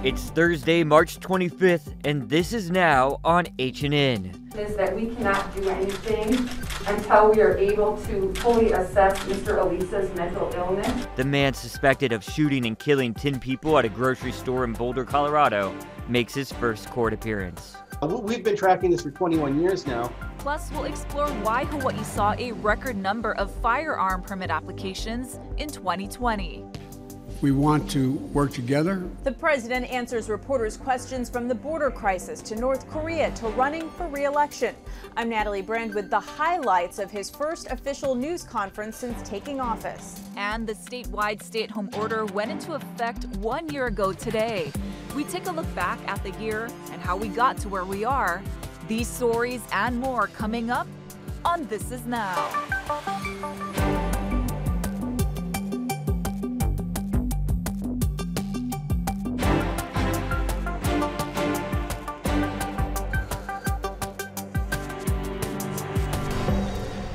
It's Thursday, March 25th, and this is now on H&N. Is that we cannot do anything until we are able to fully assess Mr. Elisa's mental illness. The man suspected of shooting and killing 10 people at a grocery store in Boulder, Colorado, makes his first court appearance. We've been tracking this for 21 years now. Plus, we'll explore why Hawaii saw a record number of firearm permit applications in 2020. We want to work together. The president answers reporters' questions from the border crisis to North Korea to running for re-election. I'm Natalie Brand with the highlights of his first official news conference since taking office. And the statewide stay-at-home order went into effect 1 year ago today. We take a look back at the year and how we got to where we are. These stories and more coming up on This Is Now.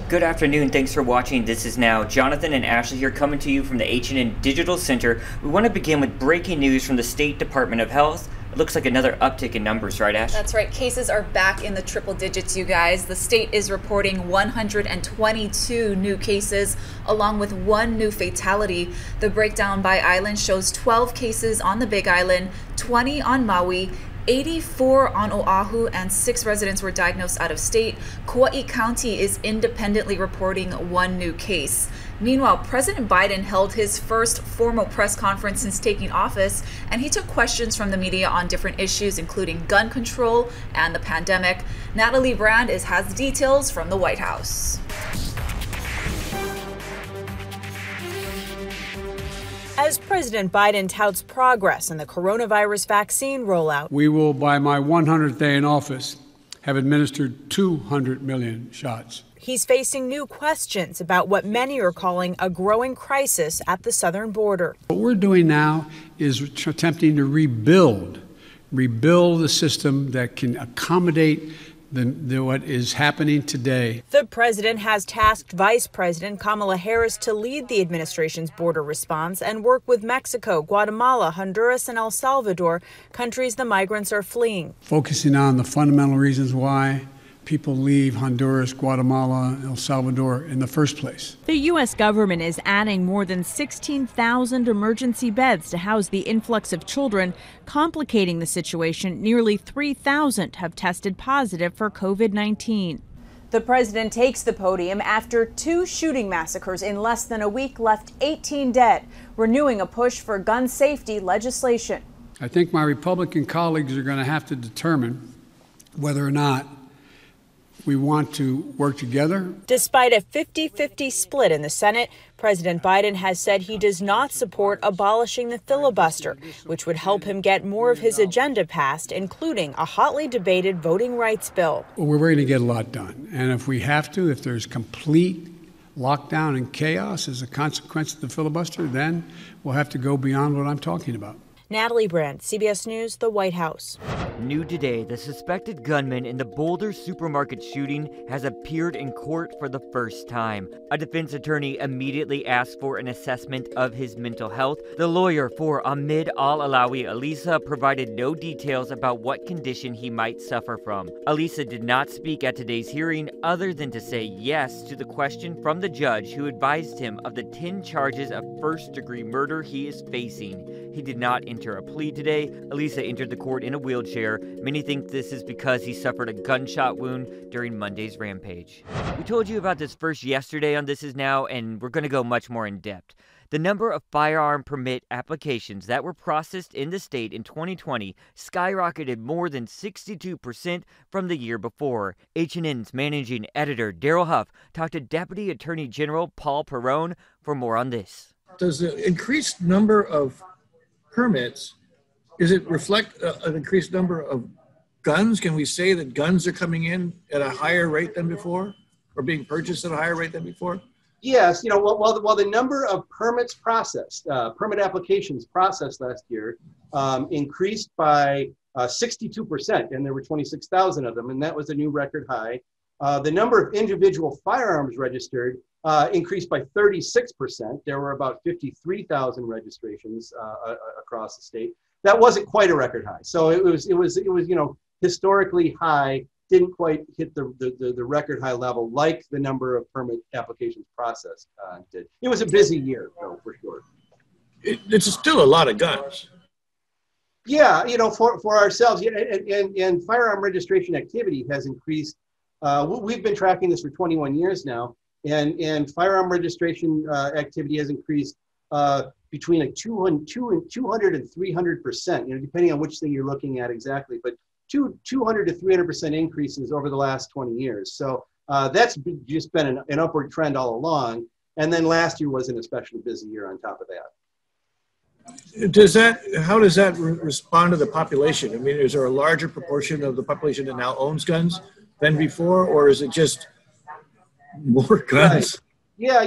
Good afternoon, thanks for watching This Is Now. Jonathan and Ashley here coming to you from the H&N Digital Center. We want to begin with breaking news from the State Department of Health. It looks like another uptick in numbers, right, Ash? That's right. Cases are back in the triple digits, you guys. The state is reporting 122 new cases, along with 1 new fatality. The breakdown by island shows 12 cases on the Big Island, 20 on Maui, 84 on Oahu, and 6 residents were diagnosed out of state. Kauai County is independently reporting 1 new case. Meanwhile, President Biden held his first formal press conference since taking office, and he took questions from the media on different issues, including gun control and the pandemic. Natalie Brand has details from the White House. As President Biden touts progress in the coronavirus vaccine rollout, We will, by my 100th day in office, have administered 200 million shots. he's facing new questions about what many are calling a growing crisis at the southern border. What we're doing now is attempting to rebuild the system that can accommodate what is happening today. The president has tasked Vice President Kamala Harris to lead the administration's border response and work with Mexico, Guatemala, Honduras, and El Salvador, countries the migrants are fleeing. Focusing on the fundamental reasons why people leave Honduras, Guatemala, El Salvador in the first place. The U.S. government is adding more than 16,000 emergency beds to house the influx of children. Complicating the situation, nearly 3,000 have tested positive for COVID-19. The president takes the podium after 2 shooting massacres in less than a week left 18 dead, renewing a push for gun safety legislation. I think my Republican colleagues are going to have to determine whether or not we want to work together. Despite a 50-50 split in the Senate, President Biden has said he does not support abolishing the filibuster, which would help him get more of his agenda passed, including a hotly debated voting rights bill. We're going to get a lot done. And if we have to, if there's complete lockdown and chaos as a consequence of the filibuster, then we'll have to go beyond what I'm talking about. Natalie Brand, CBS News, the White House. New today, the suspected gunman in the Boulder supermarket shooting has appeared in court for the first time. A defense attorney immediately asked for an assessment of his mental health. The lawyer for Ahmed Al-Alawi Elisa provided no details about what condition he might suffer from. Elisa did not speak at today's hearing other than to say yes to the question from the judge who advised him of the 10 charges of first-degree murder he is facing. He did not enter a plea today. Elisa entered the court in a wheelchair. Many think this is because he suffered a gunshot wound during Monday's rampage. We told you about this first yesterday on This Is Now, and we're going to go much more in depth. The number of firearm permit applications that were processed in the state in 2020 skyrocketed more than 62% from the year before. H&N's managing editor Daryl Huff talked to Deputy Attorney General Paul Perrone for more on this. Does the increased number of permits, does it reflect an increased number of guns? Can we say that guns are coming in at a higher rate than before, or being purchased at a higher rate than before? Yes, while the number of permits processed, permit applications processed last year increased by 62%, and there were 26,000 of them, and that was a new record high. The number of individual firearms registered increased by 36%. There were about 53,000 registrations across the state. that wasn't quite a record high. So it was historically high, didn't quite hit the record high level like the number of permit applications processed did. It was a busy year, though, for sure. It's still a lot of guns. Yeah, for ourselves, and firearm registration activity has increased. We've been tracking this for 21 years now, and firearm registration activity has increased between like 200 and 300%, depending on which thing you're looking at exactly, but 200 to 300% increases over the last 20 years. So that's just been an upward trend all along. And then last year was an especially busy year on top of that. How does that respond to the population? I mean, is there a larger proportion of the population that now owns guns than before, or is it just more guns? Right. Yeah,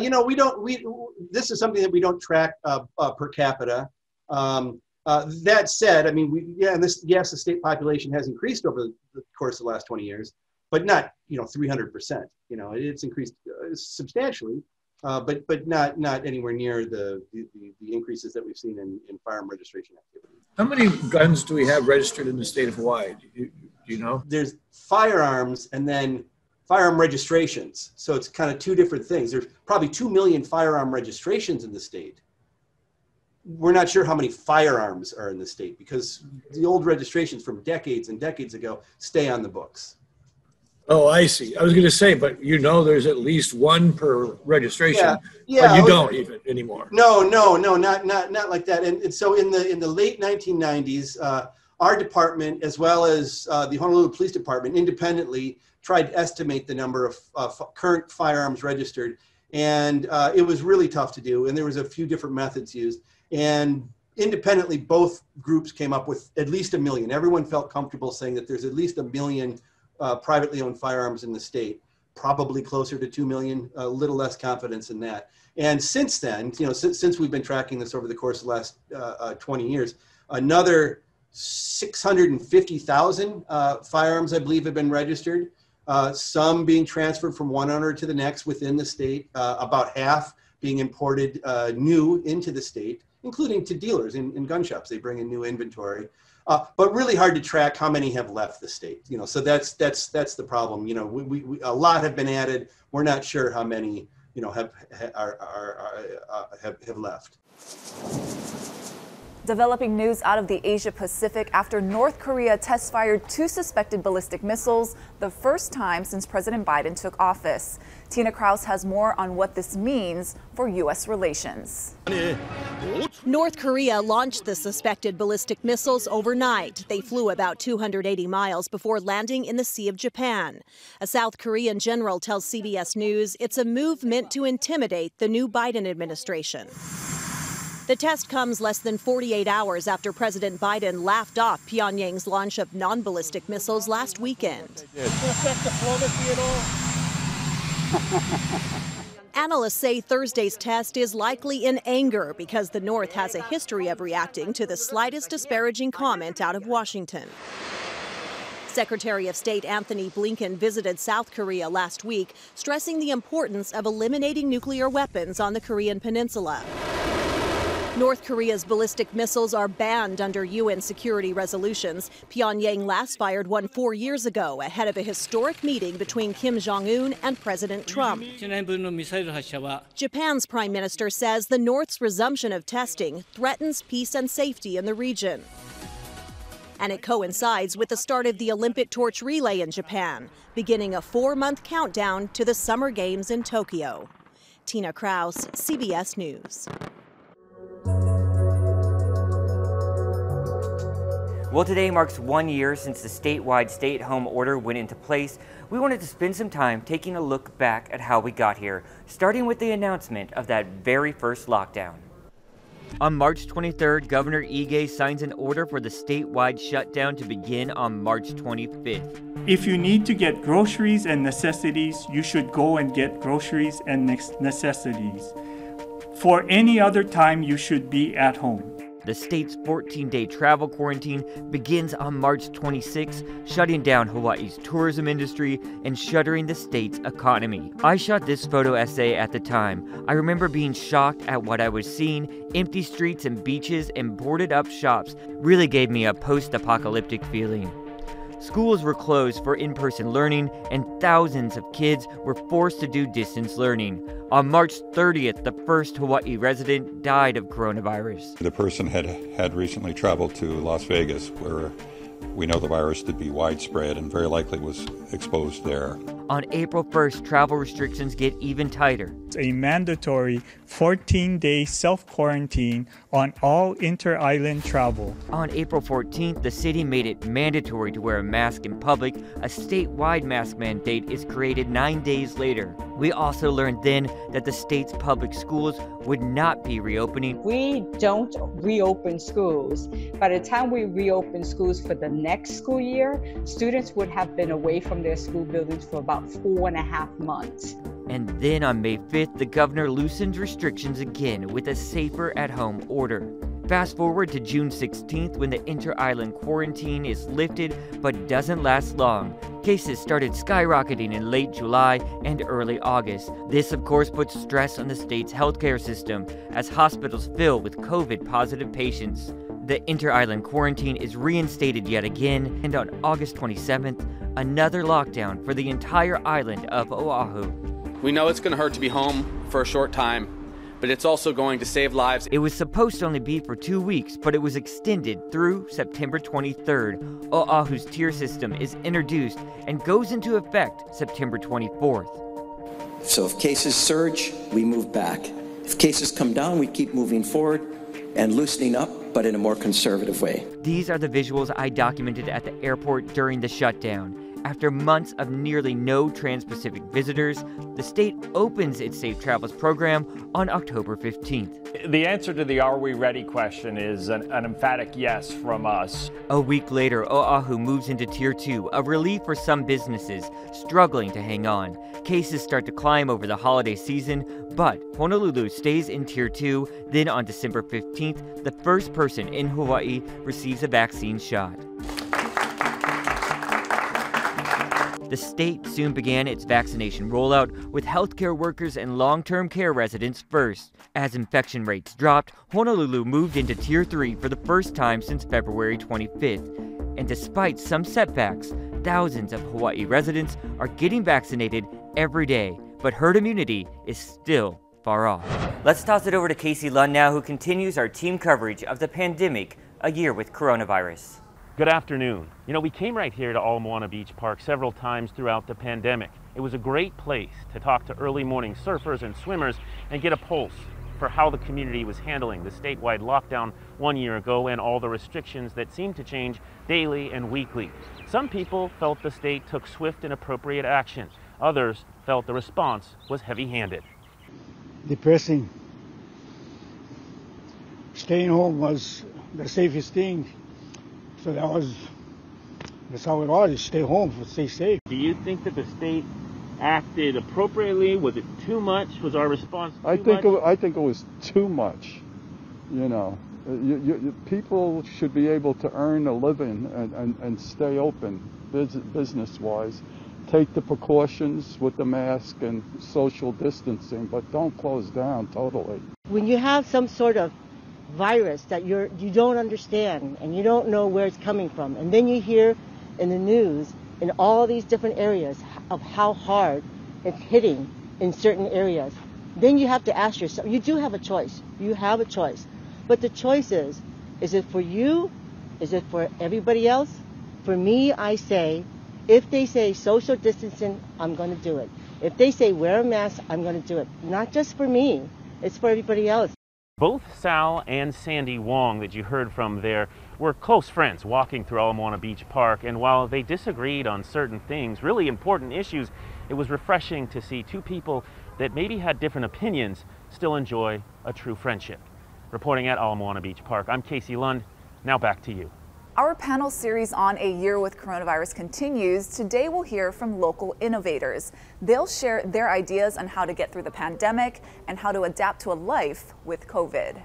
this is something that we don't track per capita. That said, I mean, the state population has increased over the course of the last 20 years, but not 300%. It's increased substantially. But not anywhere near the increases that we've seen in firearm registration activity. How many guns do we have registered in the state of Hawaii? Do you know? There's firearms and then firearm registrations. So it's kind of two different things. There's probably 2 million firearm registrations in the state. We're not sure how many firearms are in the state because the old registrations from decades and decades ago stay on the books. Oh, I see. I was going to say, but there's at least one per registration. Yeah. But you don't even anymore. No, not like that. And so in the late 1990s, our department, as well as the Honolulu Police Department, independently tried to estimate the number of current firearms registered, and it was really tough to do. And there was a few different methods used, and independently, both groups came up with at least 1 million. Everyone felt comfortable saying that there's at least 1 million. Privately owned firearms in the state, probably closer to 2 million, a little less confidence in that. And since then, since we've been tracking this over the course of the last 20 years, another 650,000 firearms, I believe, have been registered, some being transferred from one owner to the next within the state, about half being imported new into the state, including to dealers in gun shops. They bring in new inventory. But really hard to track how many have left the state. So that's the problem. We a lot have been added. We're not sure how many have left. Developing news out of the Asia Pacific after North Korea test-fired 2 suspected ballistic missiles, the first time since President Biden took office. Tina Kraus has more on what this means for U.S. relations. North Korea launched the suspected ballistic missiles overnight. They flew about 280 miles before landing in the Sea of Japan. A South Korean general tells CBS News it's a move meant to intimidate the new Biden administration. The test comes less than 48 hours after President Biden laughed off Pyongyang's launch of non-ballistic missiles last weekend. Analysts say Thursday's test is likely in anger because the North has a history of reacting to the slightest disparaging comment out of Washington. Secretary of State Anthony Blinken visited South Korea last week, stressing the importance of eliminating nuclear weapons on the Korean peninsula. North Korea's ballistic missiles are banned under UN security resolutions. Pyongyang last fired one 4 years ago ahead of a historic meeting between Kim Jong-un and President Trump. Japan's prime minister says the North's resumption of testing threatens peace and safety in the region. And it coincides with the start of the Olympic torch relay in Japan, beginning a 4-month countdown to the Summer Games in Tokyo. Tina Kraus, CBS News. Well, today marks 1 year since the statewide stay-at-home order went into place. We wanted to spend some time taking a look back at how we got here, starting with the announcement of that very first lockdown. On March 23rd, Governor Ige signs an order for the statewide shutdown to begin on March 25th. If you need to get groceries and necessities, you should go and get groceries and necessities. For any other time, you should be at home. The state's 14-day travel quarantine begins on March 26, shutting down Hawaii's tourism industry and shuttering the state's economy. I shot this photo essay at the time. I remember being shocked at what I was seeing. Empty streets and beaches and boarded up shops really gave me a post-apocalyptic feeling. Schools were closed for in-person learning, and thousands of kids were forced to do distance learning. On March 30th, the first Hawaii resident died of coronavirus. The person had recently traveled to Las Vegas, where we know the virus to be widespread and very likely was exposed there. On April 1st, travel restrictions get even tighter. It's a mandatory 14-day self-quarantine on all inter-island travel. On April 14th, the city made it mandatory to wear a mask in public. A statewide mask mandate is created 9 days later. We also learned then that the state's public schools would not be reopening. We don't reopen schools. By the time we reopen schools for the next school year, students would have been away from their school buildings for about 4.5 months. And then on May 5th, the governor loosened restrictions again with a safer at-home order. Fast forward to June 16th when the inter-island quarantine is lifted but doesn't last long. Cases started skyrocketing in late July and early August. This, of course, puts stress on the state's healthcare system as hospitals fill with COVID-positive patients. The inter-island quarantine is reinstated yet again, and on August 27th, another lockdown for the entire island of Oahu. We know it's going to hurt to be home for a short time, but it's also going to save lives. It was supposed to only be for 2 weeks, but it was extended through September 23rd. Oahu's tier system is introduced and goes into effect September 24th. So if cases surge, we move back. If cases come down, we keep moving forward and loosening up, but in a more conservative way. These are the visuals I documented at the airport during the shutdown. After months of nearly no Trans-Pacific visitors, the state opens its Safe Travels program on October 15th. The answer to the "Are we ready?" question is an emphatic yes from us. A week later, Oahu moves into Tier 2, a relief for some businesses struggling to hang on. Cases start to climb over the holiday season, but Honolulu stays in Tier 2. Then on December 15th, the first person in Hawaii receives a vaccine shot. The state soon began its vaccination rollout, with healthcare workers and long-term care residents first. As infection rates dropped, Honolulu moved into Tier 3 for the first time since February 25th. And despite some setbacks, thousands of Hawaii residents are getting vaccinated every day. But herd immunity is still far off. Let's toss it over to Casey Lund now, who continues our team coverage of the pandemic, a year with coronavirus. Good afternoon. You know, we came right here to Ala Moana Beach Park several times throughout the pandemic. It was a great place to talk to early morning surfers and swimmers and get a pulse for how the community was handling the statewide lockdown 1 year ago and all the restrictions that seemed to change daily and weekly. Some people felt the state took swift and appropriate action. Others felt the response was heavy-handed. Depressing. Staying home was the safest thing. So that's how it was, stay home, stay safe. Do you think that the state acted appropriately? Was it too much? Was our response too much? I think it was too much. You know, people should be able to earn a living and stay open business-wise. Take the precautions with the mask and social distancing, but don't close down totally. When you have some sort of virus that you don't understand and you don't know where it's coming from, and then you hear in the news in all these different areas of how hard it's hitting in certain areas, then you have to ask yourself, you do have a choice, but the choice is it for you, is it for everybody else? For me, I say, if they say social distancing, I'm going to do it. If they say wear a mask, I'm going to do it. Not just for me, it's for everybody else. Both Sal and Sandy Wong that you heard from there were close friends walking through Ala Moana Beach Park, and while they disagreed on certain things, really important issues, it was refreshing to see two people that maybe had different opinions still enjoy a true friendship. Reporting at Ala Moana Beach Park, I'm Casey Lund. Now back to you. Our panel series on a year with coronavirus continues. Today we'll hear from local innovators. They'll share their ideas on how to get through the pandemic and how to adapt to a life with COVID.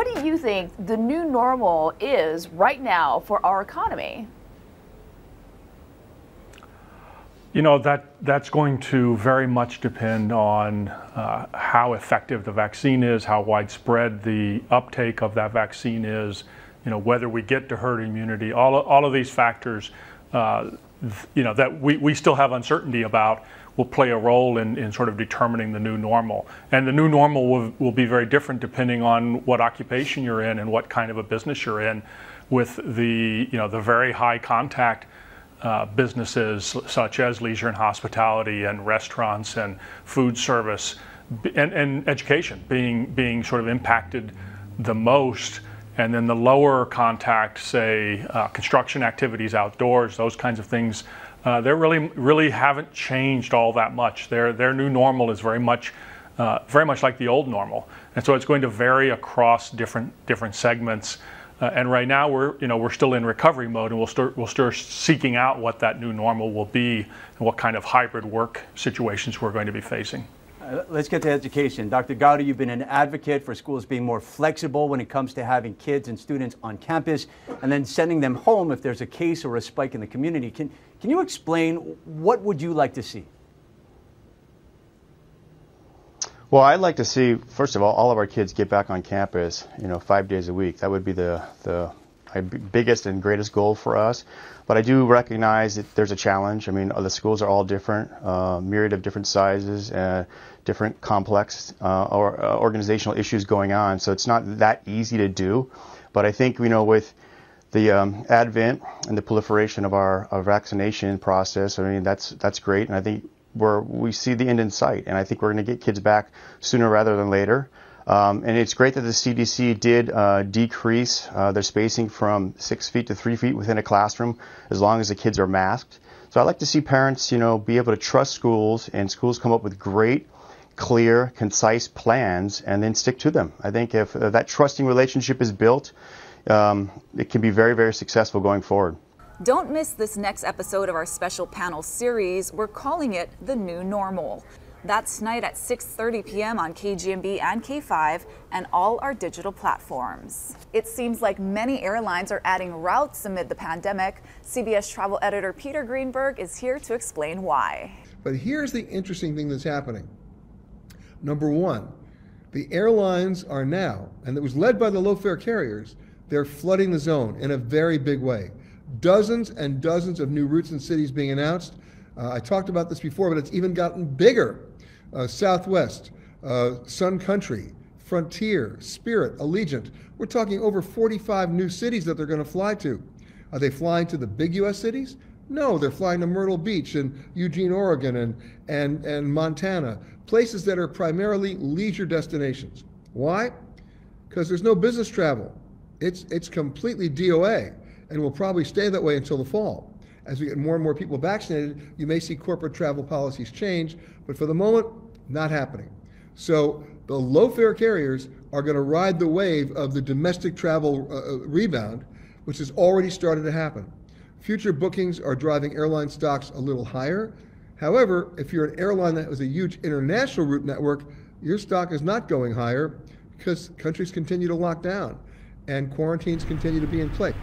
What do you think the new normal is right now for our economy? You know, that's going to very much depend on how effective the vaccine is, how widespread the uptake of that vaccine is, you know, whether we get to herd immunity, all of these factors, you know, that we still have uncertainty about will play a role in sort of determining the new normal. And the new normal will be very different depending on what occupation you're in and what kind of a business you're in, with the, you know, the very high contact businesses such as leisure and hospitality and restaurants and food service and education being sort of impacted the most. And then the lower contact, say, construction activities outdoors, those kinds of things, they really haven't changed all that much. Their new normal is very much like the old normal, and so it's going to vary across different segments. And right now we're still in recovery mode, and we'll start seeking out what that new normal will be and what kind of hybrid work situations we're going to be facing. Let's get to education. Dr. Gowdy, you've been an advocate for schools being more flexible when it comes to having kids and students on campus and then sending them home if there's a case or a spike in the community. Can you explain, what would you like to see? Well, I'd like to see, first of all of our kids get back on campus, 5 days a week. That would be the biggest and greatest goal for us. But I do recognize that there's a challenge. I mean, the schools are all different, myriad of different sizes, different complex or organizational issues going on. So it's not that easy to do. But I think, with the advent and the proliferation of our vaccination process, I mean, that's great. And I think we see the end in sight. And I think we're going to get kids back sooner rather than later. And it's great that the CDC did decrease their spacing from 6 feet to 3 feet within a classroom, as long as the kids are masked. So I'd like to see parents, be able to trust schools, and schools come up with great, clear, concise plans and then stick to them. I think if that trusting relationship is built, it can be very, very successful going forward. Don't miss this next episode of our special panel series. We're calling it The New Normal. That's tonight at 6:30 p.m. on KGMB and K5 and all our digital platforms. It seems like many airlines are adding routes amid the pandemic. CBS travel editor Peter Greenberg is here to explain why. But here's the interesting thing that's happening. Number one, the airlines are now, and it was led by the low-fare carriers, they're flooding the zone in a very big way. Dozens and dozens of new routes and cities being announced. I talked about this before, but it's even gotten bigger. Southwest, Sun Country, Frontier, Spirit, Allegiant. We're talking over 45 new cities that they're going to fly to. Are they flying to the big U.S. cities? No, they're flying to Myrtle Beach and Eugene, Oregon and Montana, places that are primarily leisure destinations. Why? Because there's no business travel. It's completely DOA, and will probably stay that way until the fall. As we get more and more people vaccinated, you may see corporate travel policies change, but for the moment, not happening. So the low-fare carriers are going to ride the wave of the domestic travel rebound, which has already started to happen. Future bookings are driving airline stocks a little higher. However, if you're an airline that has a huge international route network, your stock is not going higher because countries continue to lock down and quarantines continue to be in place.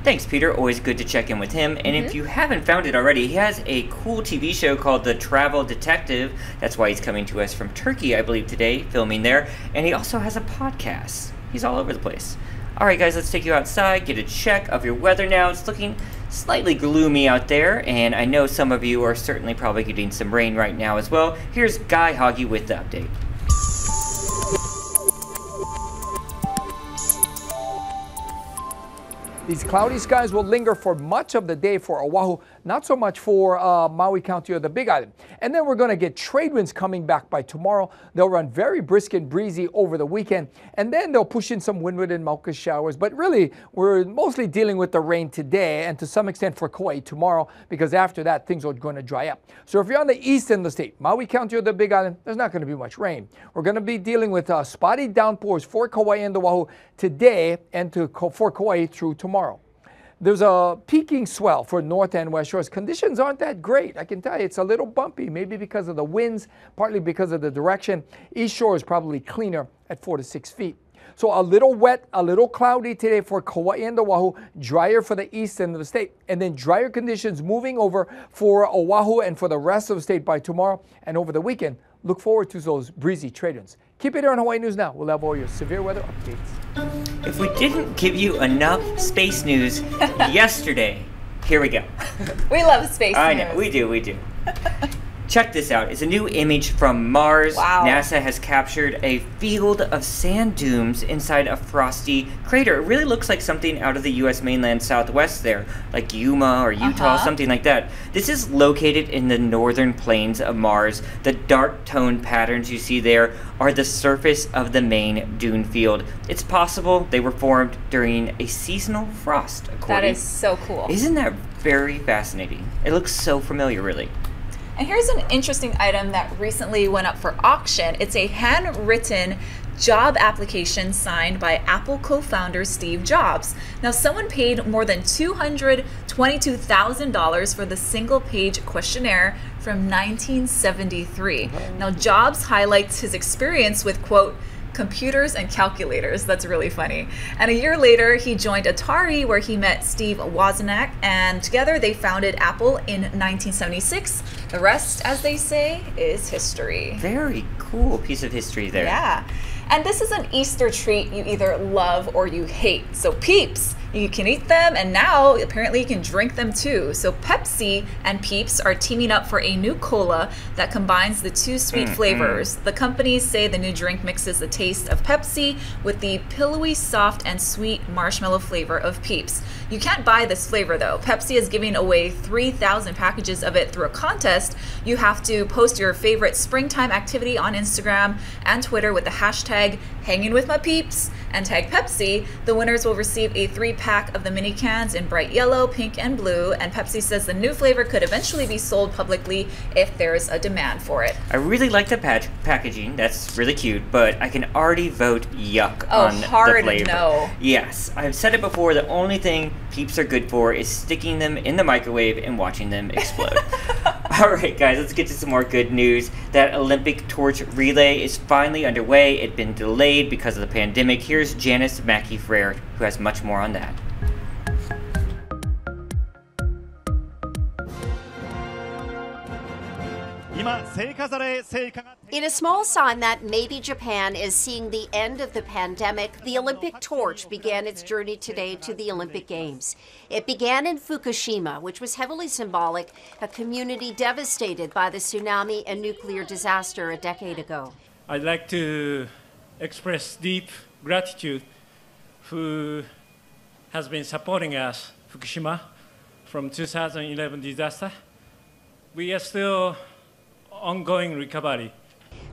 Thanks, Peter. Always good to check in with him. And if you haven't found it already, he has a cool TV show called The Travel Detective. That's why he's coming to us from Turkey, I believe, today, filming there. And he also has a podcast. He's all over the place. All right, guys, let's take you outside, get a check of your weather now. It's looking slightly gloomy out there, and I know some of you are certainly probably getting some rain right now as well. Here's Guy Hoggy with the update. These cloudy skies will linger for much of the day for Oahu, not so much for Maui County or the Big Island. And then we're going to get trade winds coming back by tomorrow. They'll run very brisk and breezy over the weekend, and then they'll push in some windward and Mauka showers. But really, we're mostly dealing with the rain today and to some extent for Kauai tomorrow, because after that, things are going to dry up. So if you're on the east end of the state, Maui County or the Big Island, there's not going to be much rain. We're going to be dealing with spotty downpours for Kauai and Oahu today and for Kauai through tomorrow. There's a peaking swell for north and west shores. Conditions aren't that great. I can tell you it's a little bumpy, maybe because of the winds, partly because of the direction. East shore is probably cleaner at 4 to 6 feet. So a little wet, a little cloudy today for Kauai and Oahu, drier for the east end of the state, and then drier conditions moving over for Oahu and for the rest of the state by tomorrow. And over the weekend, look forward to those breezy trade winds. Keep it here on Hawaii News Now. We'll have all your severe weather updates. If we didn't give you enough space news yesterday, here we go. We love space news. I know, we do. Check this out. It's a new image from Mars. Wow. NASA has captured a field of sand dunes inside a frosty crater. It really looks like something out of the U.S. mainland southwest there, like Yuma or Utah, something like that. This is located in the northern plains of Mars. The dark tone patterns you see there are the surface of the main dune field. It's possible they were formed during a seasonal frost, according. That is so cool. Isn't that very fascinating? It looks so familiar, really. And here's an interesting item that recently went up for auction. It's a handwritten job application signed by Apple co-founder Steve Jobs. Now, someone paid more than $222,000 for the single-page questionnaire from 1973. Now, Jobs highlights his experience with, quote, computers and calculators. That's really funny. And a year later, he joined Atari, where he met Steve Wozniak, and together they founded Apple in 1976. The rest, as they say, is history. Very cool piece of history there. Yeah. And this is an Easter treat you either love or you hate. So Peeps, you can eat them, and now apparently you can drink them too. So Pepsi and Peeps are teaming up for a new cola that combines the two sweet flavors. The companies say the new drink mixes the taste of Pepsi with the pillowy, soft, and sweet marshmallow flavor of Peeps. You can't buy this flavor though. Pepsi is giving away 3,000 packages of it through a contest. You have to post your favorite springtime activity on Instagram and Twitter with the hashtag Hanging With My Peeps and tag Pepsi. The winners will receive a 3-pack of the mini cans in bright yellow, pink, and blue. And Pepsi says the new flavor could eventually be sold publicly if there's a demand for it. I really like the packaging. That's really cute, but I can already vote yuck on the flavor. No. Yes, I've said it before. The only thing Peeps are good for is sticking them in the microwave and watching them explode. All right, guys, let's get to some more good news. That Olympic torch relay is finally underway. It'd been delayed because of the pandemic. Here's Janice Mackey-Frere, who has much more on that. In a small sign that maybe Japan is seeing the end of the pandemic, the Olympic torch began its journey today to the Olympic Games. It began in Fukushima, which was heavily symbolic, a community devastated by the tsunami and nuclear disaster a decade ago. I'd like to express deep gratitude who has been supporting us, Fukushima, from 2011 disaster. We are still ongoing recovery.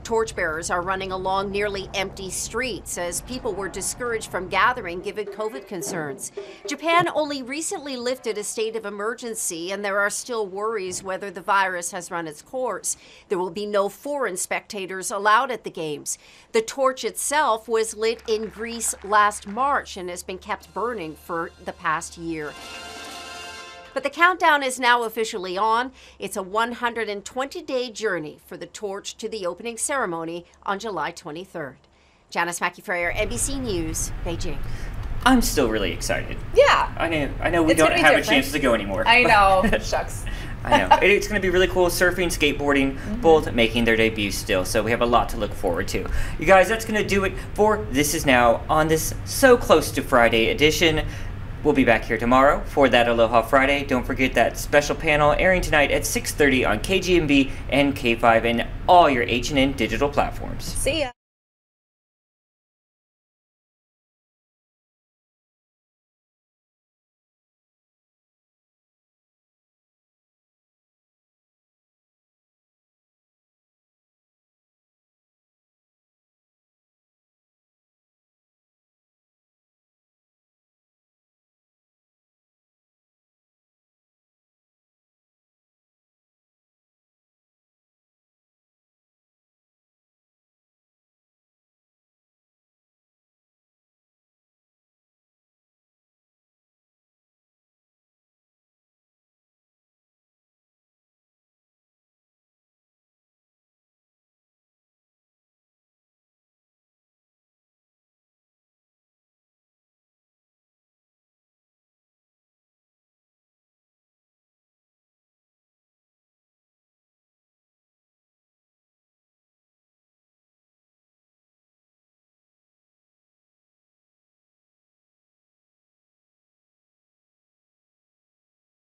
Torchbearers are running along nearly empty streets as people were discouraged from gathering given COVID concerns. Japan only recently lifted a state of emergency, and there are still worries whether the virus has run its course. There will be no foreign spectators allowed at the Games. The torch itself was lit in Greece last March and has been kept burning for the past year. But the countdown is now officially on. It's a 120-day journey for the torch to the opening ceremony on July 23rd. Janice Mackey-Frere, NBC News, Beijing. I'm still really excited. Yeah. I know we don't have a chance to go anymore. I know. Shucks. I know. It's going to be really cool. Surfing, skateboarding, both making their debuts still. So we have a lot to look forward to. You guys, that's going to do it for This Is Now on this so close to Friday edition. We'll be back here tomorrow for that Aloha Friday. Don't forget that special panel airing tonight at 6:30 on KGMB and K5 and all your H&N digital platforms. See ya.